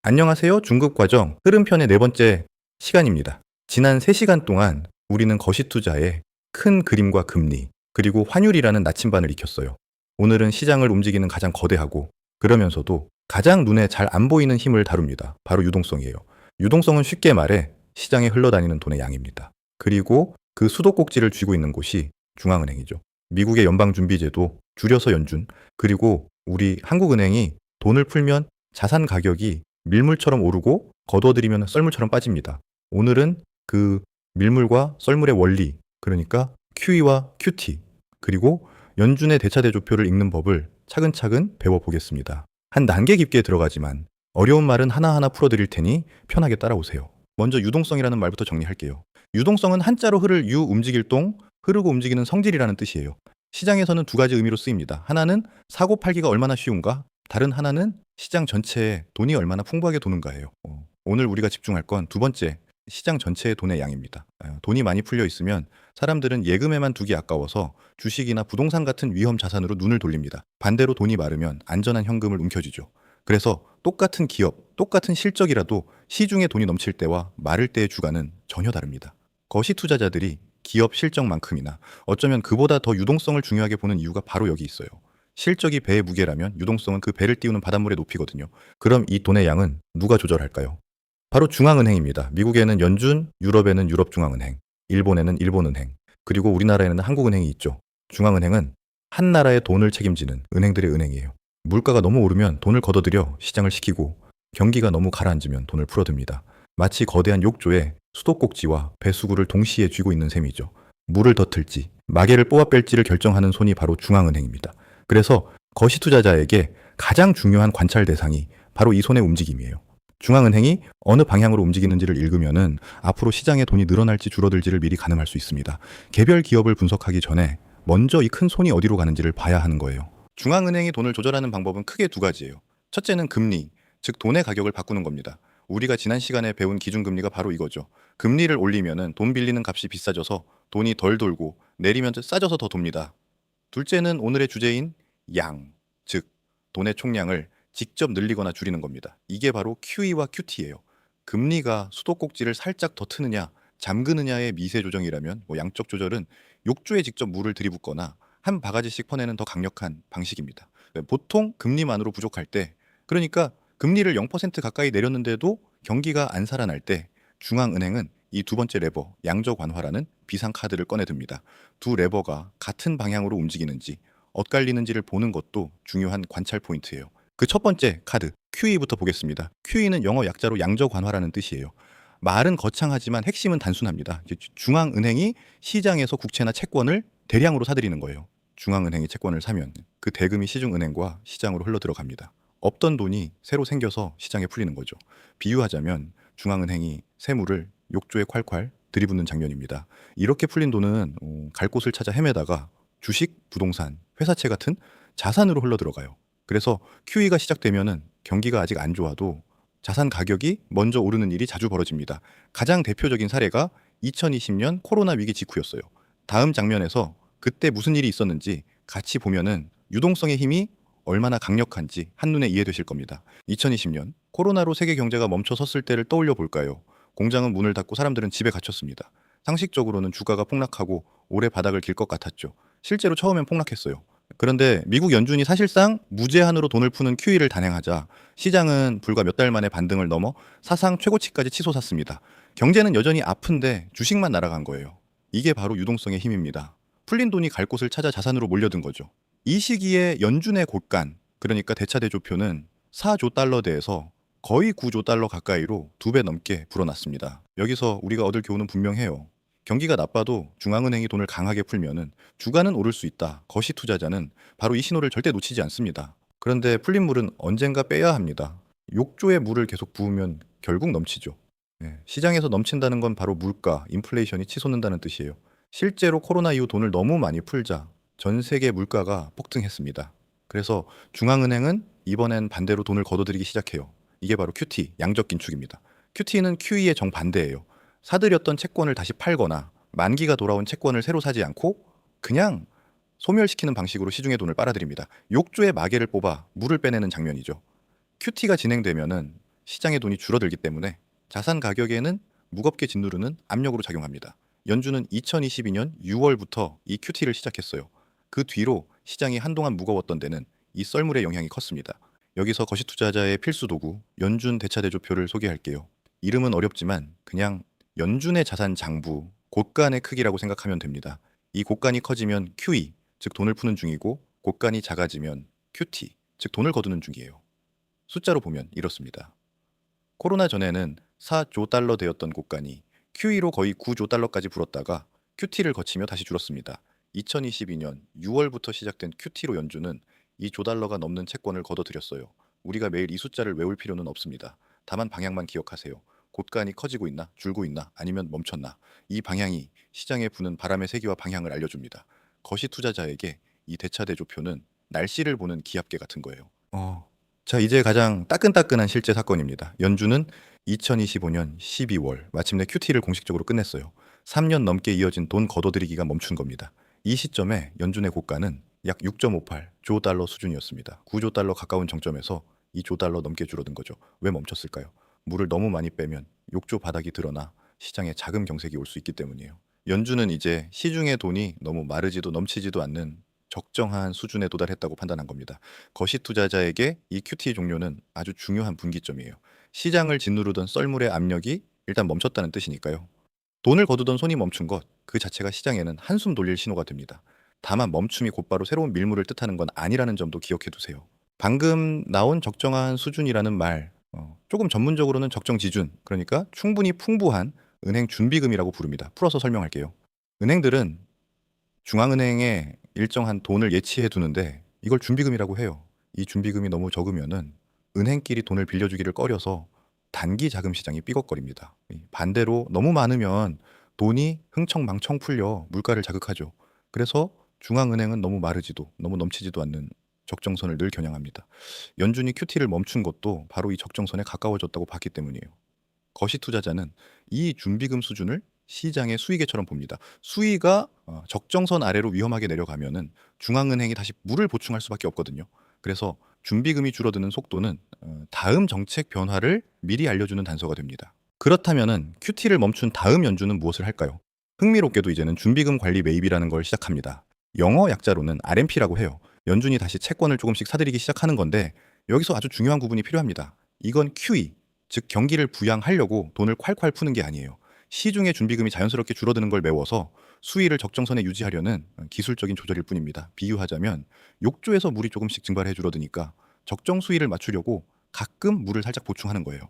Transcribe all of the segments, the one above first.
안녕하세요. 중급과정 흐름편의 네 번째 시간입니다. 지난 3시간 동안 우리는 거시투자의 큰 그림과 금리, 그리고 환율이라는 나침반을 익혔어요. 오늘은 시장을 움직이는 가장 거대하고 그러면서도 가장 눈에 잘 안 보이는 힘을 다룹니다. 바로 유동성이에요. 유동성은 쉽게 말해 시장에 흘러다니는 돈의 양입니다. 그리고 그 수도꼭지를 쥐고 있는 곳이 중앙은행이죠. 미국의 연방준비제도, 줄여서 연준, 그리고 우리 한국은행이 돈을 풀면 자산 가격이 밀물처럼 오르고 걷어들이면 썰물처럼 빠집니다. 오늘은 그 밀물과 썰물의 원리, 그러니까 QE와 QT, 그리고 연준의 대차대조표를 읽는 법을 차근차근 배워보겠습니다. 한 단계 깊게 들어가지만 어려운 말은 하나하나 풀어드릴 테니 편하게 따라오세요. 먼저 유동성이라는 말부터 정리할게요. 유동성은 한자로 흐를 유, 움직일 동, 흐르고 움직이는 성질이라는 뜻이에요. 시장에서는 두 가지 의미로 쓰입니다. 하나는 사고 팔기가 얼마나 쉬운가, 다른 하나는 시장 전체에 돈이 얼마나 풍부하게 도는가예요. 오늘 우리가 집중할 건 두 번째, 시장 전체의 돈의 양입니다. 돈이 많이 풀려 있으면 사람들은 예금에만 두기 아까워서 주식이나 부동산 같은 위험 자산으로 눈을 돌립니다. 반대로 돈이 마르면 안전한 현금을 움켜쥐죠. 그래서 똑같은 기업, 똑같은 실적이라도 시중에 돈이 넘칠 때와 마를 때의 주가는 전혀 다릅니다. 거시 투자자들이 기업 실적만큼이나 어쩌면 그보다 더 유동성을 중요하게 보는 이유가 바로 여기 있어요. 실적이 배의 무게라면 유동성은 그 배를 띄우는 바닷물의 높이거든요. 그럼 이 돈의 양은 누가 조절할까요? 바로 중앙은행입니다. 미국에는 연준, 유럽에는 유럽중앙은행, 일본에는 일본은행, 그리고 우리나라에는 한국은행이 있죠. 중앙은행은 한 나라의 돈을 책임지는 은행들의 은행이에요. 물가가 너무 오르면 돈을 걷어들여 시장을 시키고 경기가 너무 가라앉으면 돈을 풀어듭니다. 마치 거대한 욕조에 수도꼭지와 배수구를 동시에 쥐고 있는 셈이죠. 물을 더 틀지, 마개를 뽑아 뺄지를 결정하는 손이 바로 중앙은행입니다. 그래서 거시 투자자에게 가장 중요한 관찰 대상이 바로 이 손의 움직임이에요. 중앙은행이 어느 방향으로 움직이는지를 읽으면은 앞으로 시장에 돈이 늘어날지 줄어들지를 미리 가늠할 수 있습니다. 개별 기업을 분석하기 전에 먼저 이 큰 손이 어디로 가는지를 봐야 하는 거예요. 중앙은행이 돈을 조절하는 방법은 크게 두 가지예요. 첫째는 금리, 즉 돈의 가격을 바꾸는 겁니다. 우리가 지난 시간에 배운 기준금리가 바로 이거죠. 금리를 올리면은 돈 빌리는 값이 비싸져서 돈이 덜 돌고 내리면 싸져서 더 돕니다. 둘째는 오늘의 주제인 양, 즉 돈의 총량을 직접 늘리거나 줄이는 겁니다. 이게 바로 QE와 QT예요. 금리가 수도꼭지를 살짝 더 트느냐, 잠그느냐의 미세 조정이라면 양적 조절은 욕조에 직접 물을 들이붓거나 한 바가지씩 퍼내는 더 강력한 방식입니다. 보통 금리만으로 부족할 때, 그러니까 금리를 0% 가까이 내렸는데도 경기가 안 살아날 때 중앙은행은 이 두 번째 레버, 양적 완화라는 비상카드를 꺼내듭니다. 두 레버가 같은 방향으로 움직이는지 엇갈리는지를 보는 것도 중요한 관찰 포인트예요. 그 첫 번째 카드, QE부터 보겠습니다. QE는 영어 약자로 양적 완화라는 뜻이에요. 말은 거창하지만 핵심은 단순합니다. 중앙은행이 시장에서 국채나 채권을 대량으로 사들이는 거예요. 중앙은행이 채권을 사면 그 대금이 시중은행과 시장으로 흘러 들어갑니다. 없던 돈이 새로 생겨서 시장에 풀리는 거죠. 비유하자면 중앙은행이 세물을 욕조에 콸콸 들이붓는 장면입니다. 이렇게 풀린 돈은 갈 곳을 찾아 헤매다가 주식, 부동산, 회사채 같은 자산으로 흘러 들어가요. 그래서 QE가 시작되면은 경기가 아직 안 좋아도 자산 가격이 먼저 오르는 일이 자주 벌어집니다. 가장 대표적인 사례가 2020년 코로나 위기 직후였어요. 다음 장면에서 그때 무슨 일이 있었는지 같이 보면은 유동성의 힘이 얼마나 강력한지 한눈에 이해되실 겁니다. 2020년 코로나로 세계 경제가 멈춰 섰을 때를 떠올려 볼까요? 공장은 문을 닫고 사람들은 집에 갇혔습니다. 상식적으로는 주가가 폭락하고 올해 바닥을 길 것 같았죠. 실제로 처음엔 폭락했어요. 그런데 미국 연준이 사실상 무제한으로 돈을 푸는 QE를 단행하자 시장은 불과 몇 달 만에 반등을 넘어 사상 최고치까지 치솟았습니다. 경제는 여전히 아픈데 주식만 날아간 거예요. 이게 바로 유동성의 힘입니다. 풀린 돈이 갈 곳을 찾아 자산으로 몰려든 거죠. 이 시기에 연준의 곳간, 그러니까 대차대조표는 4조 달러대에서 거의 9조 달러 가까이로 2배 넘게 불어났습니다. 여기서 우리가 얻을 교훈은 분명해요. 경기가 나빠도 중앙은행이 돈을 강하게 풀면은 주가는 오를 수 있다. 거시 투자자는 바로 이 신호를 절대 놓치지 않습니다. 그런데 풀린 물은 언젠가 빼야 합니다. 욕조에 물을 계속 부으면 결국 넘치죠. 시장에서 넘친다는 건 바로 물가, 인플레이션이 치솟는다는 뜻이에요. 실제로 코로나 이후 돈을 너무 많이 풀자 전 세계 물가가 폭등했습니다. 그래서 중앙은행은 이번엔 반대로 돈을 걷어들이기 시작해요. 이게 바로 QT, 양적 긴축입니다. QT는 QE의 정반대예요. 사들였던 채권을 다시 팔거나 만기가 돌아온 채권을 새로 사지 않고 그냥 소멸시키는 방식으로 시중에 돈을 빨아들입니다. 욕조에 마개를 뽑아 물을 빼내는 장면이죠. QT가 진행되면은 시장의 돈이 줄어들기 때문에 자산 가격에는 무겁게 짓누르는 압력으로 작용합니다. 연준은 2022년 6월부터 이 QT를 시작했어요. 그 뒤로 시장이 한동안 무거웠던 데는 이 썰물의 영향이 컸습니다. 여기서 거시투자자의 필수 도구 연준 대차대조표를 소개할게요. 이름은 어렵지만 그냥 연준의 자산 장부, 곳간의 크기라고 생각하면 됩니다. 이 곳간이 커지면 QE, 즉 돈을 푸는 중이고 곳간이 작아지면 QT, 즉 돈을 거두는 중이에요. 숫자로 보면 이렇습니다. 코로나 전에는 4조 달러 되었던 곳간이 QE로 거의 9조 달러까지 불었다가 QT를 거치며 다시 줄었습니다. 2022년 6월부터 시작된 QT로 연준은 2조 달러가 넘는 채권을 걷어들였어요. 우리가 매일 이 숫자를 외울 필요는 없습니다. 다만 방향만 기억하세요. 곳간이 커지고 있나, 줄고 있나, 아니면 멈췄나. 이 방향이 시장에 부는 바람의 세기와 방향을 알려줍니다. 거시 투자자에게 이 대차대조표는 날씨를 보는 기압계 같은 거예요. 자, 이제 가장 따끈따끈한 실제 사건입니다. 연준은 2025년 12월 마침내 QT를 공식적으로 끝냈어요. 3년 넘게 이어진 돈 걷어들이기가 멈춘 겁니다. 이 시점에 연준의 고가는 약 6.58조 달러 수준이었습니다. 9조 달러 가까운 정점에서 2조 달러 넘게 줄어든 거죠. 왜 멈췄을까요? 물을 너무 많이 빼면 욕조 바닥이 드러나 시장에 자금 경색이 올 수 있기 때문이에요. 연준은 이제 시중의 돈이 너무 마르지도 넘치지도 않는 적정한 수준에 도달했다고 판단한 겁니다. 거시 투자자에게 이 QT 종료는 아주 중요한 분기점이에요. 시장을 짓누르던 썰물의 압력이 일단 멈췄다는 뜻이니까요. 돈을 거두던 손이 멈춘 것, 그 자체가 시장에는 한숨 돌릴 신호가 됩니다. 다만 멈춤이 곧바로 새로운 밀물을 뜻하는 건 아니라는 점도 기억해 두세요. 방금 나온 적정한 수준이라는 말, 조금 전문적으로는 적정 지준, 그러니까 충분히 풍부한 은행 준비금이라고 부릅니다. 풀어서 설명할게요. 은행들은 중앙은행에 일정한 돈을 예치해 두는데 이걸 준비금이라고 해요. 이 준비금이 너무 적으면은 은행끼리 돈을 빌려주기를 꺼려서 단기 자금 시장이 삐걱거립니다. 반대로 너무 많으면 돈이 흥청망청 풀려 물가를 자극하죠. 그래서 중앙은행은 너무 마르지도 너무 넘치지도 않는 적정선을 늘 겨냥합니다. 연준이 QT를 멈춘 것도 바로 이 적정선에 가까워졌다고 봤기 때문이에요. 거시 투자자는 이 준비금 수준을 시장의 수익에처럼 봅니다. 수위가 적정선 아래로 위험하게 내려가면은 중앙은행이 다시 물을 보충할 수밖에 없거든요. 그래서 준비금이 줄어드는 속도는 다음 정책 변화를 미리 알려주는 단서가 됩니다. 그렇다면은 QT를 멈춘 다음 연준은 무엇을 할까요? 흥미롭게도 이제는 준비금 관리 매입이라는 걸 시작합니다. 영어 약자로는 RMP라고 해요. 연준이 다시 채권을 조금씩 사들이기 시작하는 건데 여기서 아주 중요한 구분이 필요합니다. 이건 QE, 즉 경기를 부양하려고 돈을 콸콸 푸는 게 아니에요. 시중의 준비금이 자연스럽게 줄어드는 걸 메워서 수위를 적정선에 유지하려는 기술적인 조절일 뿐입니다. 비유하자면 욕조에서 물이 조금씩 증발해 줄어드니까 적정 수위를 맞추려고 가끔 물을 살짝 보충하는 거예요.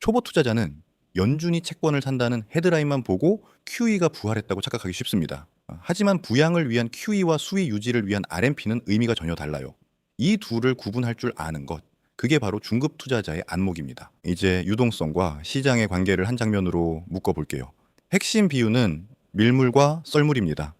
초보 투자자는 연준이 채권을 산다는 헤드라인만 보고 QE가 부활했다고 착각하기 쉽습니다. 하지만 부양을 위한 QE와 수위 유지를 위한 RMP는 의미가 전혀 달라요. 이 둘을 구분할 줄 아는 것, 그게 바로 중급 투자자의 안목입니다. 이제 유동성과 시장의 관계를 한 장면으로 묶어볼게요. 핵심 비유는 밀물과 썰물입니다.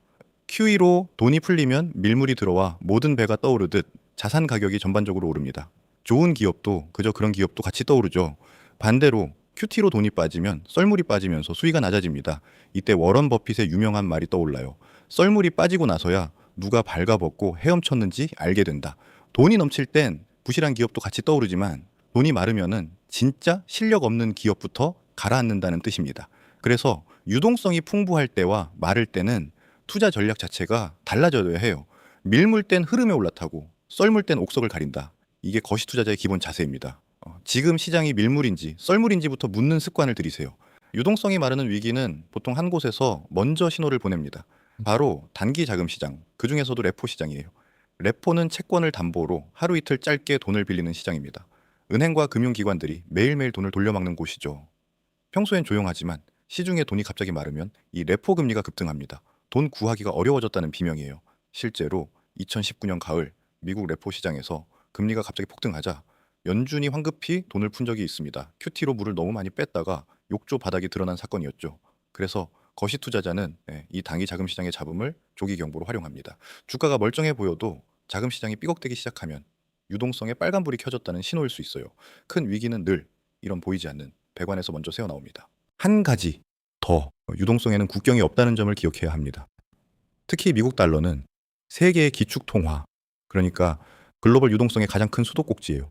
QE로 돈이 풀리면 밀물이 들어와 모든 배가 떠오르듯 자산 가격이 전반적으로 오릅니다. 좋은 기업도 그저 그런 기업도 같이 떠오르죠. 반대로 QT로 돈이 빠지면 썰물이 빠지면서 수위가 낮아집니다. 이때 워런 버핏의 유명한 말이 떠올라요. 썰물이 빠지고 나서야 누가 발가벗고 헤엄쳤는지 알게 된다. 돈이 넘칠 땐 부실한 기업도 같이 떠오르지만 돈이 마르면은 진짜 실력 없는 기업부터 가라앉는다는 뜻입니다. 그래서 유동성이 풍부할 때와 마를 때는 투자 전략 자체가 달라져야 해요. 밀물 땐 흐름에 올라타고 썰물 땐 옥석을 가린다. 이게 거시 투자자의 기본 자세입니다. 지금 시장이 밀물인지 썰물인지부터 묻는 습관을 들이세요. 유동성이 마르는 위기는 보통 한 곳에서 먼저 신호를 보냅니다. 바로 단기 자금 시장, 그 중에서도 레포 시장이에요. 레포는 채권을 담보로 하루 이틀 짧게 돈을 빌리는 시장입니다. 은행과 금융기관들이 매일매일 돈을 돌려막는 곳이죠. 평소엔 조용하지만 시중에 돈이 갑자기 마르면 이 레포 금리가 급등합니다. 돈 구하기가 어려워졌다는 비명이에요. 실제로 2019년 가을 미국 레포 시장에서 금리가 갑자기 폭등하자 연준이 황급히 돈을 푼 적이 있습니다. QT로 물을 너무 많이 뺐다가 욕조 바닥이 드러난 사건이었죠. 그래서 거시 투자자는 이 단기 자금 시장의 잡음을 조기 경보로 활용합니다. 주가가 멀쩡해 보여도 자금 시장이 삐걱대기 시작하면 유동성에 빨간불이 켜졌다는 신호일 수 있어요. 큰 위기는 늘 이런 보이지 않는 배관에서 먼저 새어나옵니다. 한 가지 더 유동성에는 국경이 없다는 점을 기억해야 합니다. 특히 미국 달러는 세계의 기축 통화, 그러니까 글로벌 유동성의 가장 큰 수도꼭지예요.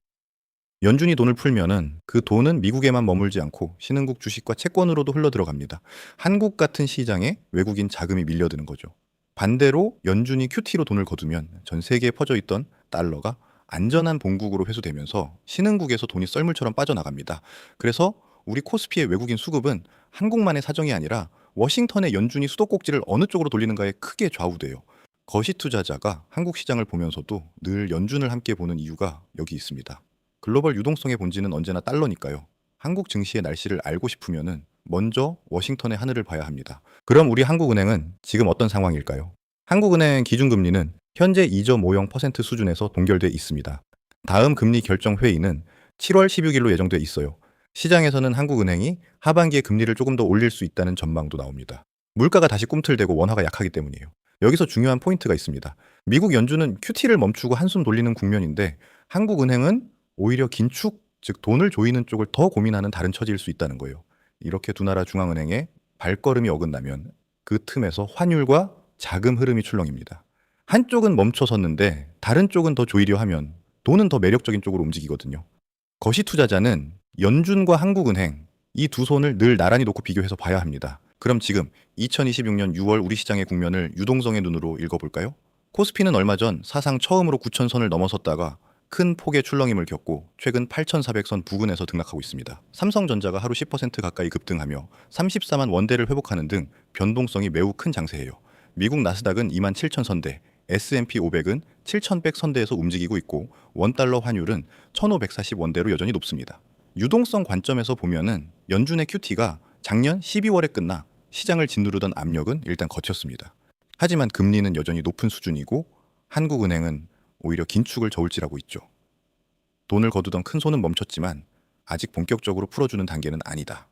연준이 돈을 풀면은 그 돈은 미국에만 머물지 않고 신흥국 주식과 채권으로도 흘러 들어갑니다. 한국 같은 시장에 외국인 자금이 밀려드는 거죠. 반대로 연준이 QT로 돈을 거두면 전 세계에 퍼져 있던 달러가 안전한 본국으로 회수되면서 신흥국에서 돈이 썰물처럼 빠져나갑니다. 그래서 우리 코스피의 외국인 수급은 한국만의 사정이 아니라 워싱턴의 연준이 수도꼭지를 어느 쪽으로 돌리는가에 크게 좌우돼요. 거시 투자자가 한국 시장을 보면서도 늘 연준을 함께 보는 이유가 여기 있습니다. 글로벌 유동성의 본질은 언제나 달러니까요. 한국 증시의 날씨를 알고 싶으면은 먼저 워싱턴의 하늘을 봐야 합니다. 그럼 우리 한국은행은 지금 어떤 상황일까요? 한국은행 기준금리는 현재 2.50% 수준에서 동결돼 있습니다. 다음 금리 결정 회의는 7월 16일로 예정돼 있어요. 시장에서는 한국은행이 하반기에 금리를 조금 더 올릴 수 있다는 전망도 나옵니다. 물가가 다시 꿈틀대고 원화가 약하기 때문이에요. 여기서 중요한 포인트가 있습니다. 미국 연준은 QT를 멈추고 한숨 돌리는 국면인데 한국은행은 오히려 긴축, 즉 돈을 조이는 쪽을 더 고민하는 다른 처지일 수 있다는 거예요. 이렇게 두 나라 중앙은행의 발걸음이 어긋나면 그 틈에서 환율과 자금 흐름이 출렁입니다. 한쪽은 멈춰섰는데 다른 쪽은 더 조이려 하면 돈은 더 매력적인 쪽으로 움직이거든요. 거시 투자자는 연준과 한국은행 이 두 손을 늘 나란히 놓고 비교해서 봐야 합니다. 그럼 지금 2026년 6월 우리 시장의 국면을 유동성의 눈으로 읽어볼까요? 코스피는 얼마 전 사상 처음으로 9,000선을 넘어섰다가 큰 폭의 출렁임을 겪고 최근 8,400선 부근에서 등락하고 있습니다. 삼성전자가 하루 10% 가까이 급등하며 34만 원대를 회복하는 등 변동성이 매우 큰 장세예요. 미국 나스닥은 27,000선대, S&P 500은 7,100선대에서 움직이고 있고 원달러 환율은 1,540원대로 여전히 높습니다. 유동성 관점에서 보면은 연준의 QT가 작년 12월에 끝나 시장을 짓누르던 압력은 일단 거쳤습니다. 하지만 금리는 여전히 높은 수준이고 한국은행은 오히려 긴축을 저울질하고 있죠. 돈을 거두던 큰 손은 멈췄지만 아직 본격적으로 풀어주는 단계는 아니다.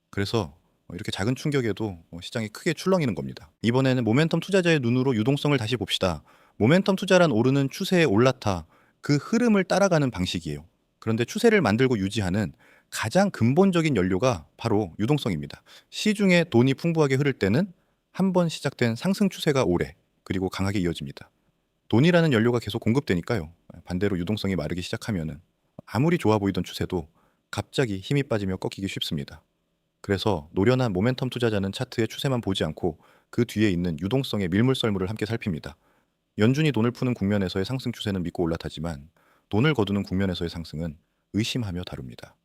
그래서 이렇게 작은 충격에도 시장이 크게 출렁이는 겁니다. 이번에는 모멘텀 투자자의 눈으로 유동성을 다시 봅시다. 모멘텀 투자란 오르는 추세에 올라타 그 흐름을 따라가는 방식이에요. 그런데 추세를 만들고 유지하는 가장 근본적인 연료가 바로 유동성입니다. 시중에 돈이 풍부하게 흐를 때는 한 번 시작된 상승 추세가 오래 그리고 강하게 이어집니다. 돈이라는 연료가 계속 공급되니까요. 반대로 유동성이 마르기 시작하면은 아무리 좋아 보이던 추세도 갑자기 힘이 빠지며 꺾이기 쉽습니다. 그래서 노련한 모멘텀 투자자는 차트의 추세만 보지 않고 그 뒤에 있는 유동성의 밀물썰물을 함께 살핍니다. 연준이 돈을 푸는 국면에서의 상승 추세는 믿고 올라타지만 돈을 거두는 국면에서의 상승은 의심하며 다룹니다.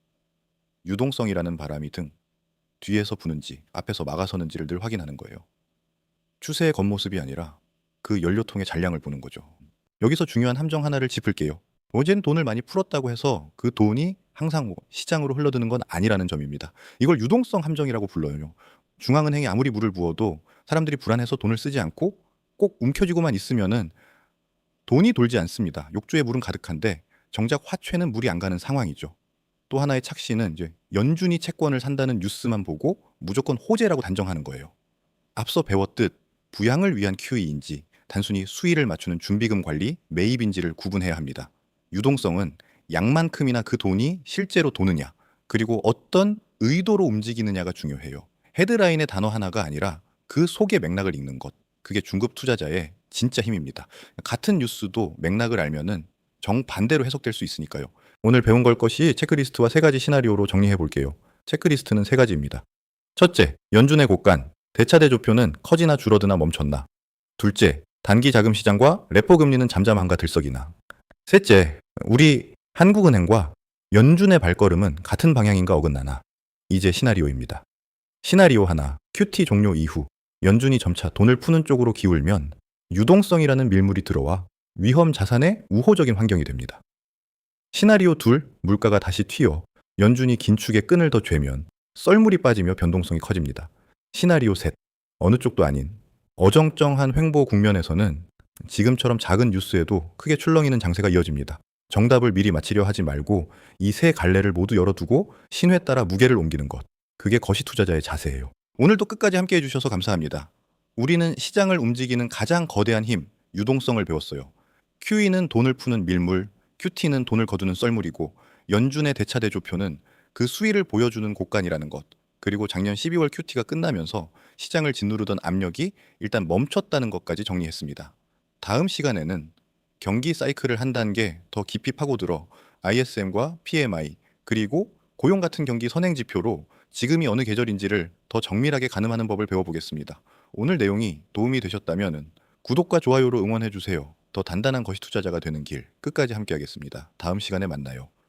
유동성이라는 바람이 등 뒤에서 부는지 앞에서 막아서는지를 늘 확인하는 거예요. 추세의 겉모습이 아니라 그 연료통의 잔량을 보는 거죠. 여기서 중요한 함정 하나를 짚을게요. 어젠 돈을 많이 풀었다고 해서 그 돈이 항상 시장으로 흘러드는 건 아니라는 점입니다. 이걸 유동성 함정이라고 불러요. 중앙은행이 아무리 물을 부어도 사람들이 불안해서 돈을 쓰지 않고 꼭 움켜쥐고만 있으면은 돈이 돌지 않습니다. 욕조에 물은 가득한데 정작 화채는 물이 안 가는 상황이죠. 또 하나의 착시는 이제 연준이 채권을 산다는 뉴스만 보고 무조건 호재라고 단정하는 거예요. 앞서 배웠듯 부양을 위한 QE인지 단순히 수위를 맞추는 준비금 관리, 매입인지를 구분해야 합니다. 유동성은 양만큼이나 그 돈이 실제로 도느냐, 그리고 어떤 의도로 움직이느냐가 중요해요. 헤드라인의 단어 하나가 아니라 그 속의 맥락을 읽는 것. 그게 중급 투자자의 진짜 힘입니다. 같은 뉴스도 맥락을 알면은 정반대로 해석될 수 있으니까요. 오늘 배운 걸 것이 체크리스트와 세 가지 시나리오로 정리해 볼게요. 체크리스트는 세 가지입니다. 첫째, 연준의 곡간. 대차대조표는 커지나 줄어드나 멈췄나. 둘째, 단기 자금 시장과 레포 금리는 잠잠한가 들썩이나. 셋째, 우리 한국은행과 연준의 발걸음은 같은 방향인가 어긋나나. 이제 시나리오입니다. 시나리오 하나, QT 종료 이후 연준이 점차 돈을 푸는 쪽으로 기울면 유동성이라는 밀물이 들어와 위험 자산의 우호적인 환경이 됩니다. 시나리오 둘, 물가가 다시 튀어 연준이 긴축의 끈을 더 죄면 썰물이 빠지며 변동성이 커집니다. 시나리오 셋, 어느 쪽도 아닌 어정쩡한 횡보 국면에서는 지금처럼 작은 뉴스에도 크게 출렁이는 장세가 이어집니다. 정답을 미리 맞히려 하지 말고 이 세 갈래를 모두 열어두고 신호에 따라 무게를 옮기는 것. 그게 거시 투자자의 자세예요. 오늘도 끝까지 함께 해주셔서 감사합니다. 우리는 시장을 움직이는 가장 거대한 힘, 유동성을 배웠어요. QE는 돈을 푸는 밀물, QT는 돈을 거두는 썰물이고 연준의 대차대조표는 그 수위를 보여주는 곡간이라는 것. 그리고 작년 12월 QT가 끝나면서 시장을 짓누르던 압력이 일단 멈췄다는 것까지 정리했습니다. 다음 시간에는 경기 사이클을 한 단계 더 깊이 파고들어 ISM과 PMI, 그리고 고용 같은 경기 선행 지표로 지금이 어느 계절인지를 더 정밀하게 가늠하는 법을 배워보겠습니다. 오늘 내용이 도움이 되셨다면 구독과 좋아요로 응원해주세요. 더 단단한 거시 투자자가 되는 길 끝까지 함께하겠습니다. 다음 시간에 만나요.